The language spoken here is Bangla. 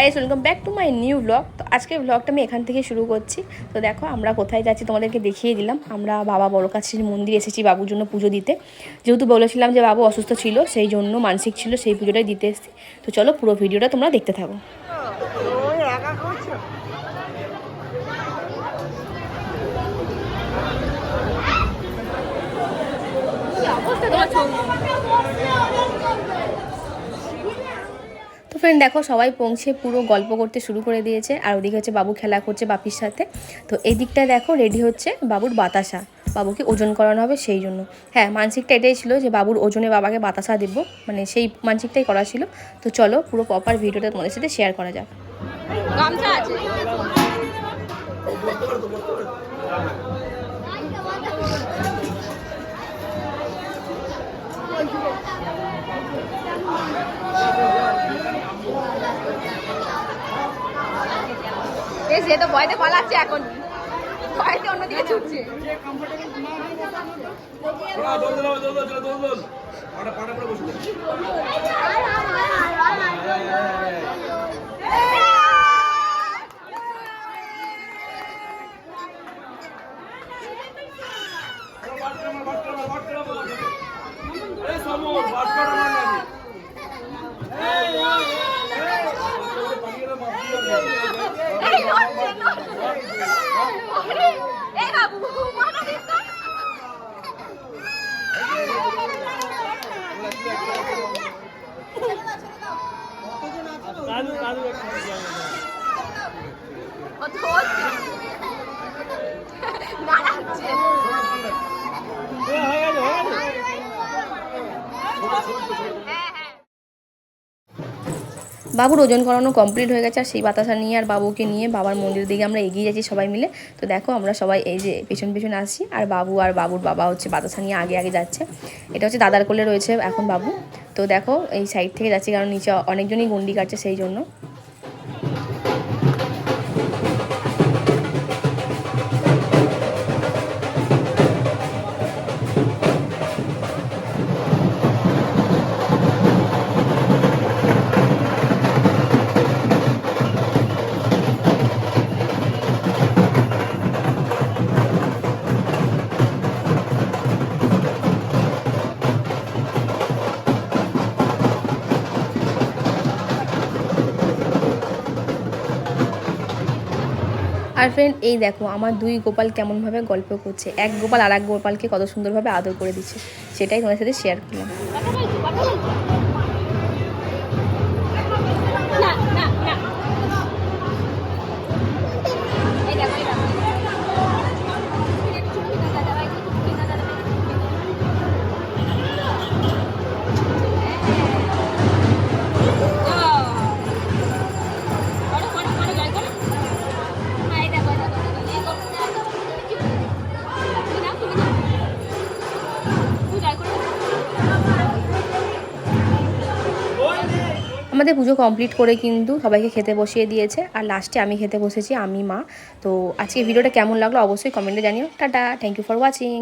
Guys, welcome back to my new blog. তো আজকের ব্লগটা আমি এখান থেকে শুরু করছি। তো দেখো আমরা কোথায় যাচ্ছি তোমাদেরকে দেখিয়ে দিলাম। আমরা বাবা বড়কাছির মন্দির এসেছি বাবুর জন্য পুজো দিতে। যেহেতু বলেছিলাম যে বাবু অসুস্থ ছিল, সেই জন্য মানসিক ছিল, সেই পুজোটাই দিতে এসেছি। তো চলো পুরো ভিডিওটা তোমরা দেখতে থাকো। তো ফ্রেন্ড দেখো, সবাই পৌঁছে পুরো গল্প করতে শুরু করে দিয়েছে। আর ওদিকে হচ্ছে বাবু খেলা করছে বাপির সাথে। তো এই দিকটায় দেখো রেডি হচ্ছে বাবুর বাতাসা, বাবুকে ওজন করানো হবে সেই জন্য। হ্যাঁ, মানসিকটা এটাই ছিল যে বাবুর ওজনে বাবাকে বাতাসা দেব, মানে সেই মানসিকটাই করা ছিল। তো চলো পুরো প্রপার ভিডিওটা তোমাদের সাথে শেয়ার করা যাক। গামছা আছে সে তো ভয়তে পালাচ্ছে, এখন ভয়তে অন্যদিকে ছুটছে। বাবুর ওজন করানো কমপ্লিট হয়ে গেছে। আর সেই বাতাসা নিয়ে আর বাবুকে নিয়ে বাবার মন্দিরের দিকে আমরা এগিয়ে যাচ্ছি সবাই মিলে। তো দেখো আমরা সবাই এই যে পেছন পেছন আসছি, আর বাবু আর বাবুর বাবা হচ্ছে বাতাসা নিয়ে আগে আগে যাচ্ছে। এটা হচ্ছে দাদার কোলে রয়েছে এখন বাবু। তো দেখো এই সাইড থেকে যাচ্ছি, কারণ নিচে অনেকজনই গন্ডি কাটছে সেই জন্য। আর ফ্রেন্ড এই দেখো আমার দুই গোপাল কেমনভাবে গল্প করছে। এক গোপাল আর এক গোপালকে কত সুন্দরভাবে আদর করে দিচ্ছে, সেটাই তোমার সাথে শেয়ার করলাম। আমাদের পুজো কমপ্লিট করে কিন্তু সবাইকে খেতে বসিয়ে দিয়েছে, আর লাস্টে আমি খেতে বসেছি, আমি মা। তো আজকে ভিডিওটা কেমন লাগলো অবশ্যই কমেন্টে জানিও। Tata, thank you for watching.